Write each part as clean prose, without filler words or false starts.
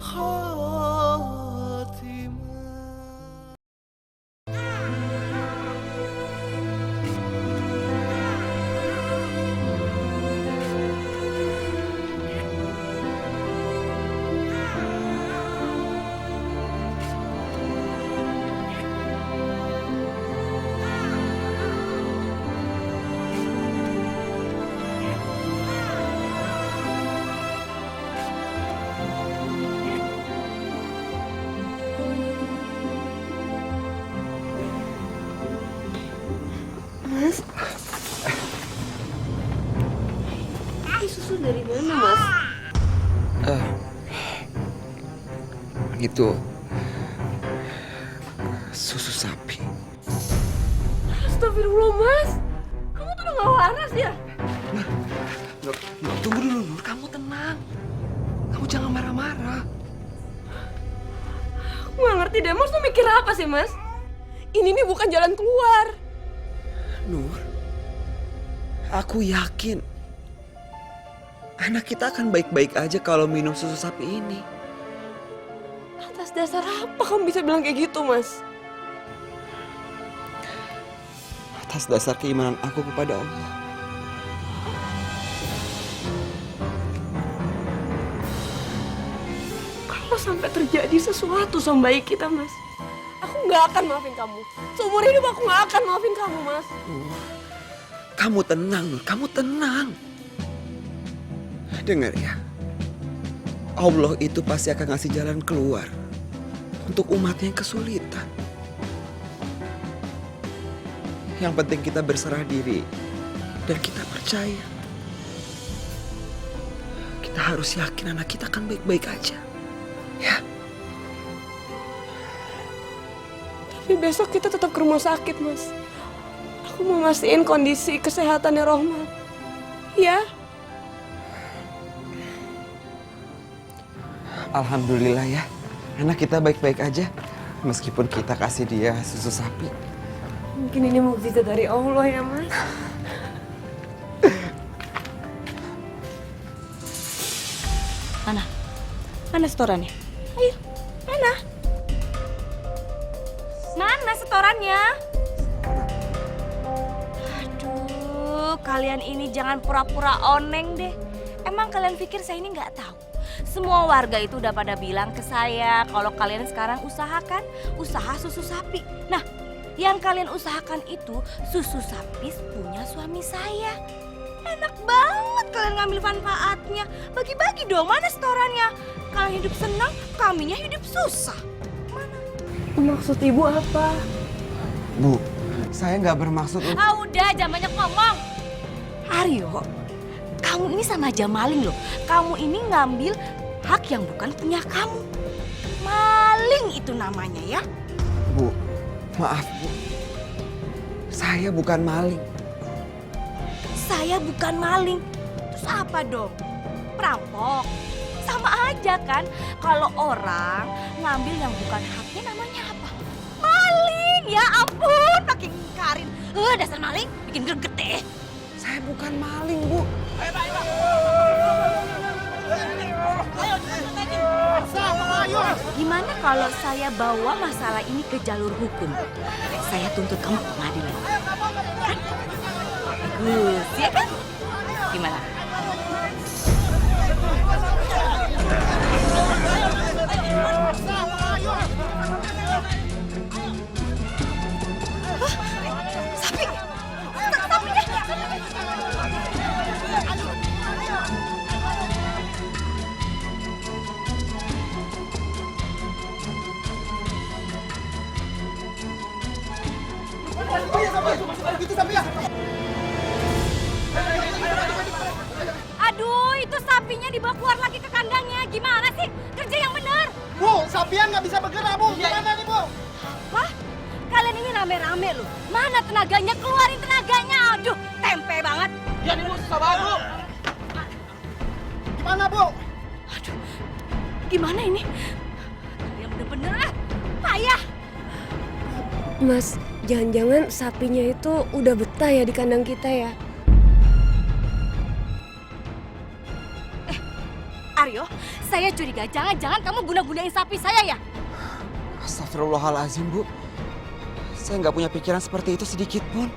خاتمة. Mas, ini susu dari mana, Mas? Itu susu sapi. Astagfirullah, Mas. Kamu tuh udah gak waras ya? Nur, tunggu dulu, Nur. Kamu tenang. Kamu jangan marah-marah. Aku gak ngerti deh, Mas tuh mikir apa sih, Mas? Ini nih bukan jalan keluar. Nur, aku yakin anak kita akan baik-baik aja kalau minum susu sapi ini. Atas dasar apa kamu bisa bilang kayak gitu, Mas? Atas dasar keimanan aku kepada Allah. Kalau sampai terjadi sesuatu sama bayi kita, Mas, aku nggak akan maafin kamu. Seumur hidup aku nggak akan maafin kamu, Mas. Kamu tenang, Nur. Kamu tenang. Dengar ya. Allah itu pasti akan ngasih jalan keluar untuk umatnya yang kesulitan. Yang penting kita berserah diri dan kita percaya. Kita harus yakin anak kita akan baik-baik aja. Ya. Tapi besok kita tetap ke rumah sakit, Mas. Aku mau mastiin kondisi kesehatannya Rohmat. Ya? Alhamdulillah ya. Anak kita baik-baik aja. Meskipun kita kasih dia susu sapi. Mungkin ini mukjizat dari Allah ya, Mas. Mana? Mana setorannya? Ayo, mana? Mana setorannya? Aduh, kalian ini jangan pura-pura oneng deh. Emang kalian pikir saya ini nggak tahu? Semua warga itu udah pada bilang ke saya kalau kalian sekarang usaha susu sapi. Nah, yang kalian usahakan itu susu sapi punya suami saya. Enak banget kalian ngambil manfaatnya. Bagi-bagi dong, mana setorannya? Kalian hidup senang, kaminya hidup susah. Mana? Maksud ibu apa? Bu, saya nggak bermaksud. Ah udah, jangan banyak ngomong. Aryo, kamu ini sama aja maling loh. Kamu ini ngambil hak yang bukan punya kamu. Maling itu namanya ya. Bu, maaf Bu. Saya bukan maling. Saya bukan maling. Terus apa dong? Perampok. Sama aja kan. Kalau orang ngambil yang bukan haknya namanya apa? Maling. Ya ampun, makin ngingkarin. Dasar maling, bikin greget deh. Saya bukan maling, Bu. Gimana kalau saya bawa masalah ini ke jalur hukum? Saya tuntut kamu ke pengadilan. Kan? Bagus, ya kan? Gimana? Sapi! Sapinya! Aduh, itu sapinya dibawa keluar lagi ke kandangnya. Gimana sih? Kerja yang benar. Bu, sapian nggak bisa bergerak, Bu. Gimana nih, Bu? Wah, kalian ini rame-rame loh. Mana tenaganya? Keluarin tenaganya. Aduh, tempe banget. Ya nih, Bu, susah banget, Bu. Gimana, Bu? Aduh, gimana ini? Yang bener-bener payah. Mas, jangan-jangan sapinya itu udah betah ya di kandang kita ya? Aryo, Saya curiga, jangan-jangan kamu guna-gunain sapi saya ya? Astagfirullahalazim, Bu. Saya nggak punya pikiran seperti itu sedikit pun.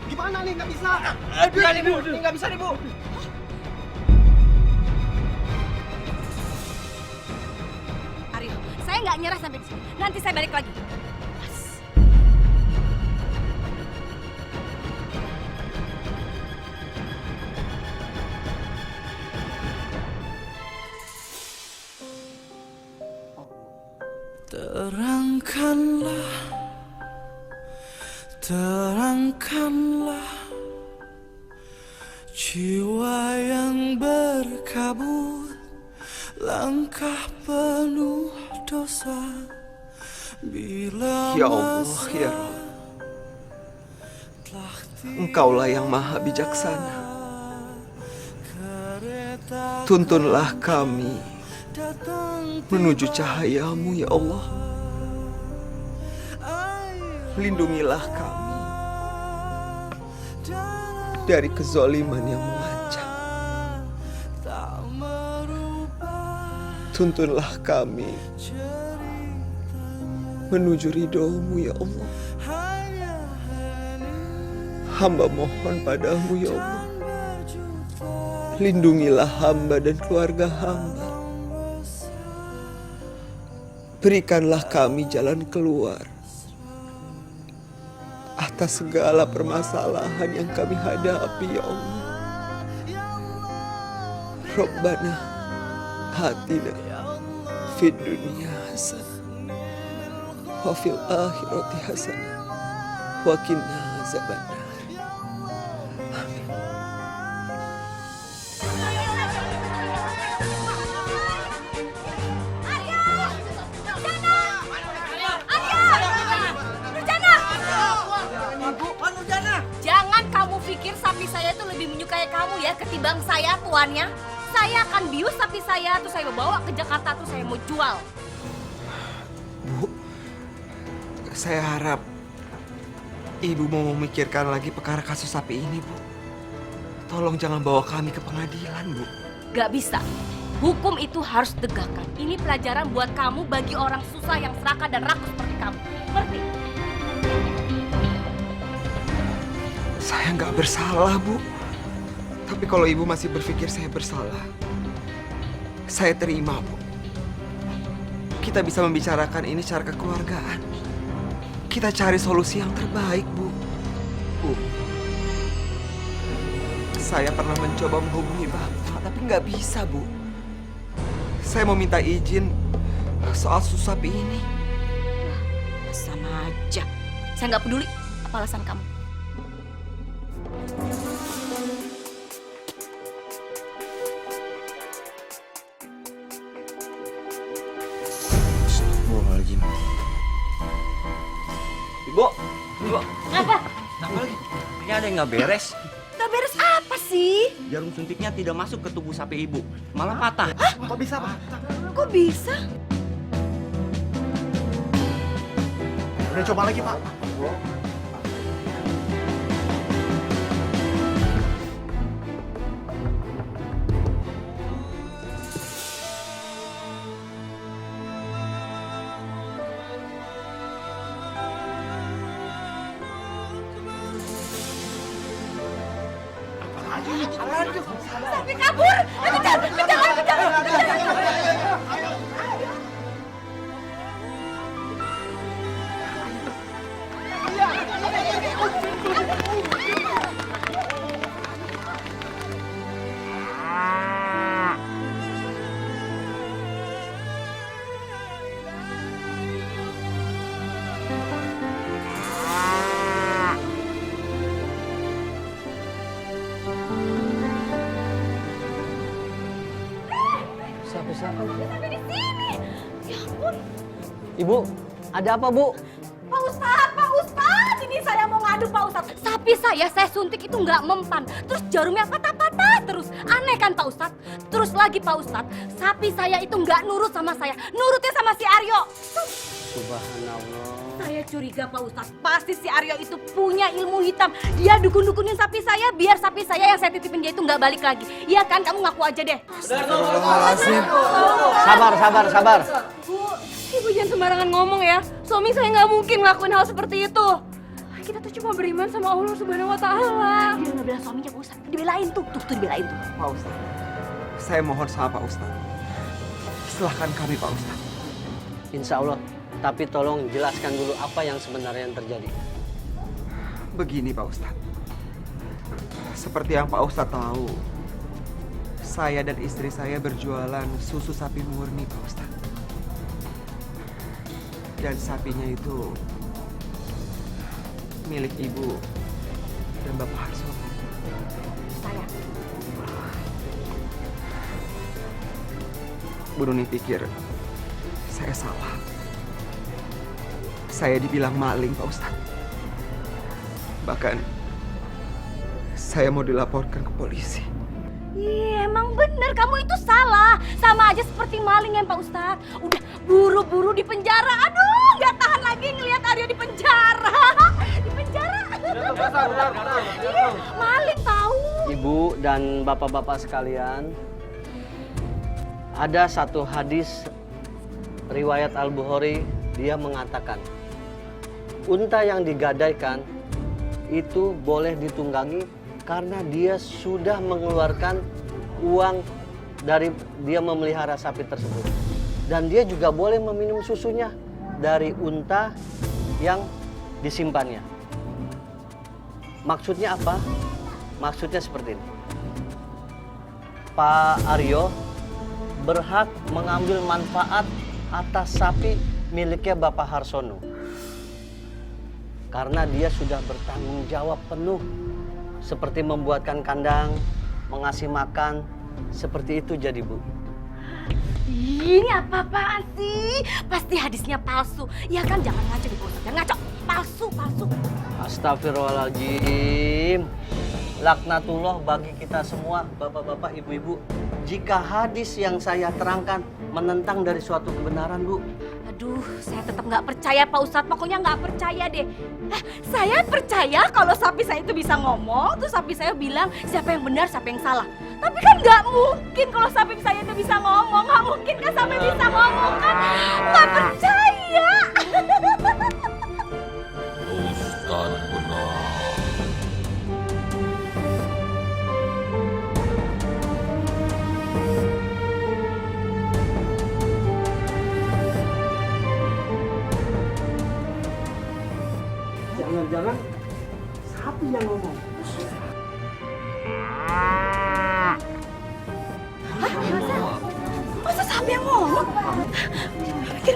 Gimana nih, nggak bisa? Aduh, nih, Bu. Ini nggak bisa nih, Bu. Aryo, saya nggak nyerah sampai di sini. Nanti saya balik lagi. Mas. Terangkanlah, terangkanlah jiwa yang berkabut, langkah penuh dosa. Bila Ya Allah, ya Rabb, Engkaulah yang maha bijaksana. Tuntunlah kami menuju cahayamu, ya Allah. Lindungilah kami dari kezaliman yang mengancam. Tuntunlah kami menuju ridhomu, ya Allah. Hamba mohon padamu, ya Allah. Lindungilah hamba dan keluarga hamba. Berikanlah kami jalan keluar atas segala permasalahan yang kami hadapi, ya Allah. Rabbana atina fid dunya hasanah wa fil akhirati hasanah wa qina azabannar. Jangan kamu pikir sapi saya itu lebih menyukai kamu ya ketimbang saya tuannya. Saya akan bius sapi saya, terus saya bawa ke Jakarta, terus saya mau jual. Bu, saya harap Ibu mau memikirkan lagi perkara kasus sapi ini, Bu. Tolong jangan bawa kami ke pengadilan, Bu. Gak bisa. Hukum itu harus tegakkan. Ini pelajaran buat kamu bagi orang susah yang serakah dan rakus seperti kamu. Ngerti? Saya nggak bersalah, Bu. Tapi kalau Ibu masih berpikir saya bersalah, saya terima, Bu. Kita bisa membicarakan ini secara kekeluargaan. Kita cari solusi yang terbaik, Bu. Bu, saya pernah mencoba menghubungi Bapak, tapi nggak bisa, Bu. Saya mau minta izin soal susu sapi ini. Sama aja. Saya nggak peduli apa alasan kamu. Astagfirullahaladzim. Ibu, Apa? apa lagi? Ini ada yang nggak beres. Gak beres apa sih? Jarum suntiknya tidak masuk ke tubuh sapi ibu, malah patah. Kok bisa, Pak? Kok bisa? Udah coba lagi, Pak. Sapi kabur! Kejar! Kejar! Kejar! Sampai di sini! Ya ampun! Ibu, ada apa, Bu? Pak Ustadz! Pak Ustadz! Ini saya mau ngadu, Pak Ustadz. Sapi saya suntik itu nggak mempan. Terus jarumnya patah-patah terus. Aneh kan, Pak Ustadz? Terus lagi, Pak Ustadz, sapi saya itu nggak nurut sama saya. Nurutnya sama si Aryo. Subhanallah. Saya curiga Pak Ustadz, pasti si Aryo itu punya ilmu hitam. Dia dukun-dukunin sapi saya biar sapi saya yang saya titipin dia itu nggak balik lagi. Iya kan, kamu ngaku aja deh. Astagfirullahaladzim. Sabar. Bu, ibu jangan sembarangan ngomong ya. Suami saya nggak mungkin ngelakuin hal seperti itu. Kita tuh cuma beriman sama Allah Subhanahu Wa Taala. Dia ngebela suaminya Pak Ustadz, dibelain tuh dibelain tuh. Pak Ustadz, saya mohon sama Pak Ustadz. Silahkan kami Pak Ustadz. Insya Allah. Tapi tolong jelaskan dulu apa yang sebenarnya yang terjadi. Begini Pak Ustadz. Seperti yang Pak Ustadz tahu, saya dan istri saya berjualan susu sapi murni Pak Ustadz. Dan sapinya itu milik Ibu dan Bapak Harsono. Saya. Bu Nuni pikir saya salah. Saya dibilang maling Pak Ustadz. Bahkan saya mau dilaporkan ke polisi. Iya, emang bener kamu itu salah. Sama aja seperti maling ya Pak Ustadz. Udah buru-buru di penjara. Aduh, nggak tahan lagi ngelihat Aryo di penjara. Di penjara. Iya, maling tahu. Ibu dan bapak-bapak sekalian, ada satu hadis riwayat Al-Bukhari, dia mengatakan unta yang digadaikan itu boleh ditunggangi karena dia sudah mengeluarkan uang dari dia memelihara sapi tersebut. Dan dia juga boleh meminum susunya dari unta yang disimpannya. Maksudnya apa? Maksudnya seperti ini. Pak Aryo berhak mengambil manfaat atas sapi miliknya Bapak Harsono. Karena dia sudah bertanggung jawab penuh. Seperti membuatkan kandang, mengasih makan, seperti itu jadi Bu. Ini apa-apaan sih? Pasti hadisnya palsu. Ya kan, jangan ngaco di Pak Ustadz. Jangan ngaco. Palsu. Astagfirullahaladzim. Laknatullah bagi kita semua, bapak-bapak, ibu-ibu. Jika hadis yang saya terangkan menentang dari suatu kebenaran, Bu. Aduh, saya tetap nggak percaya Pak Ustadz. Pokoknya nggak percaya deh. Saya percaya kalau sapi saya itu bisa ngomong, terus sapi saya bilang siapa yang benar, siapa yang salah. Tapi kan nggak mungkin kalau sapi saya itu bisa ngomong. Nggak mungkin kan sapi bisa ngomong kan? Nggak percaya. Ustadz benar. Jangan-jangan sapi yang ngomong. Masa sapi yang ngomong? Mikir.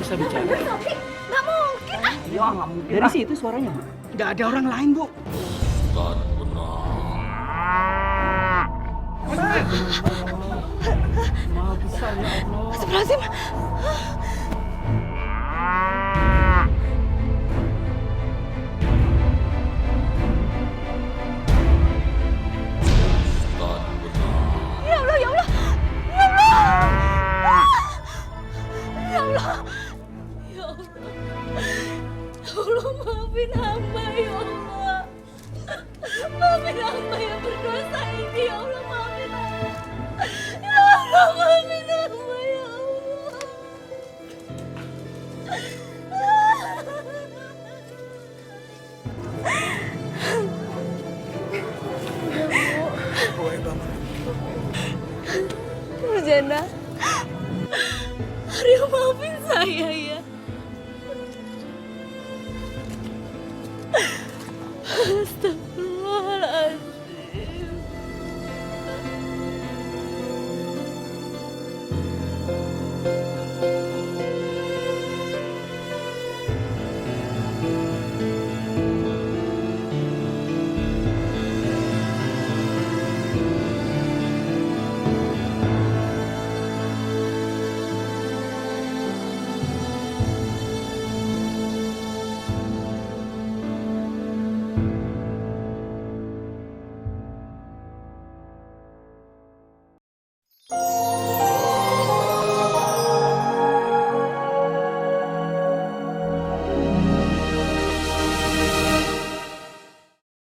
Bisa bicara. Sapi? Nggak mungkin. Ya nggak mungkin. Dari situ suaranya. Nggak ada orang lain Bu. Ustadz benar. Maha besar ya Allah. Astagfirullahaladzim. Ya Allah. Ya Allah. Maafin hamba ya Allah. Maafin hamba yang berdosa ini ya Allah. Maafin hamba. Ya Allah, maafin hamba ya Allah. Jana, Aryo maafin saya ya.